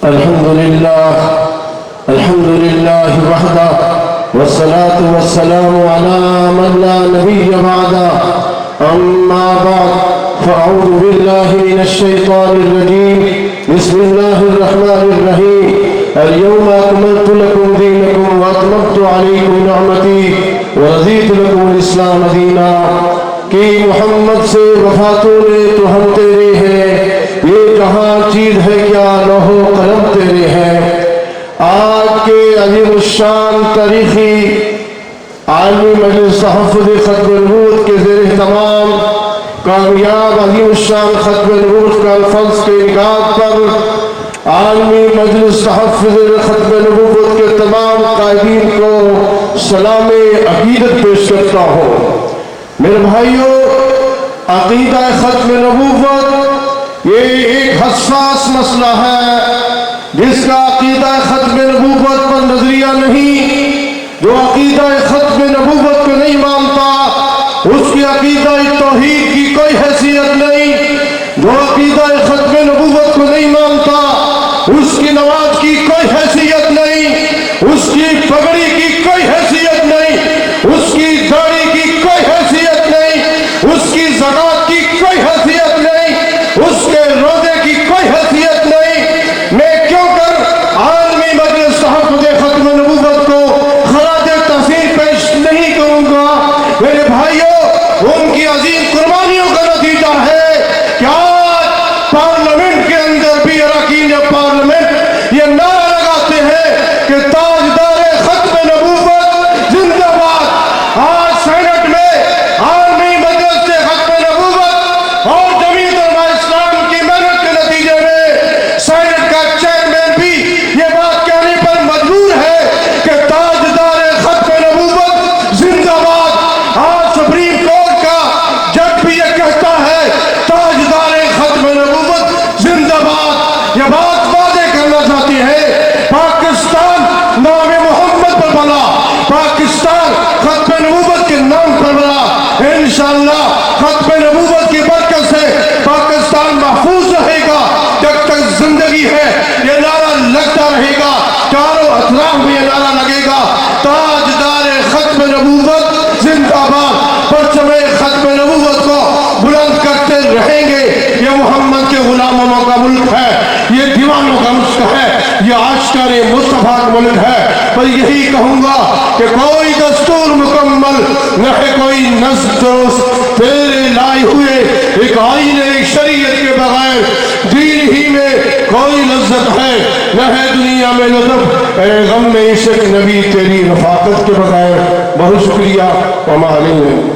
الحمد لله وحده والصلاة والسلام على من لا نبي بعده أما بعد فأعوذ بالله من الشيطان الرجيم بسم الله الرحمن الرحيم اليوم أكملت لكم دينكم وأتممت عليكم نعمتي ورضيت لكم الإسلام دينا کہ محمد سے وفاتوں نے تو ہم تیرے ہیں، یہ جہاں چیز ہے کیا لوح و قلم تیرے ہیں۔ آج کے عظیم الشان تاریخی عالمی مجلس تحفظ ختم نبوت کے زیر اہتمام کامیاب عظیم الشان ختم نبوت کانفرنس کے انعقاد پر عالمی مجلس تحفظ ختم نبوت کے تمام قائدین کو سلام عقیدت پیش کرتا ہوں۔ میرے بھائیوں، عقیدہ ختم نبوت یہ ایک حساس مسئلہ ہے، جس کا عقیدہ ختم نبوت پر نظریہ نہیں، جو عقیدہ ختم نبوت کو نہیں مانتا اس کی عقیدہ توحید کی کوئی حیثیت نہیں، جو عقیدہ ختم نبوت کو نہیں مانتا اس کی نماز کی کوئی حیثیت نہیں، اس کی پگڑی کی کوئی حیثیت نہیں، اس کی داڑھی کی کوئی حیثیت نہیں، اس کی زکوٰۃ کی کوئی حیثیت نہیں، اس کے روزے کی کوئی حیثیت نہیں۔ میں کیوں کر عالمی مجلس تحفظ ختم نبوت کو خراج تحسین پیش نہیں کروں گا؟ میرے بھائیوں، ان کی عظیم قربانیوں کا نتیجہ ہے کہ آج پارلیمنٹ کے اندر بھی اراکین پارلیمنٹ یہ نعرہ لگاتے ہیں کہ تاجدار ختم نبوت زندہ باد۔ آج سینٹ میں عالمی مجلس سے ختم نبوت اور جمعیت علماء اسلام کی محنت کے نتیجے میں سینٹ کا چیئرمین بھی یہ بات کہنے پر مجبور ہے کہ تاجدار ختم نبوت زندہ باد۔ آج سپریم کورٹ کا جج بھی یہ کہتا ہے تاجدار ختم نبوت زندہ باد۔ یہ بات واضح کرنا چاہتی ہے پاکستان نام محمد پر بنا، پاکستان ختم نبوت کے نام پر بنا۔ انشاءاللہ ختم نبوت کی برکت سے پاکستان محفوظ رہے گا۔ جب تک زندگی ہے یہ نعرہ لگتا رہے گا، چاروں اطراف میں یہ نعرہ لگے گا تاجدار ختم نبوت زندہ باد۔ پرچم ختم نبوت کو بلند کرتے رہیں گے۔ یہ محمد کے غلاموں کا ملک ہے، یہ دیوانوں کا ملک ہے، یہ عاشقان مصطفیٰ کا ملک ہے۔ پر یہی کہوں گا کہ کوئی دستور مکمل نہ ہے، کوئی نظم درست، تیرے لائے ہوئے ایک آئین ایک شریعت کے بغیر دین ہی میں کوئی لذت ہے نہ ہے دنیا میں لطف، اے غم عشق نبی تیری رفاقت کے بغیر۔ بہت شکریہ، وما علینا۔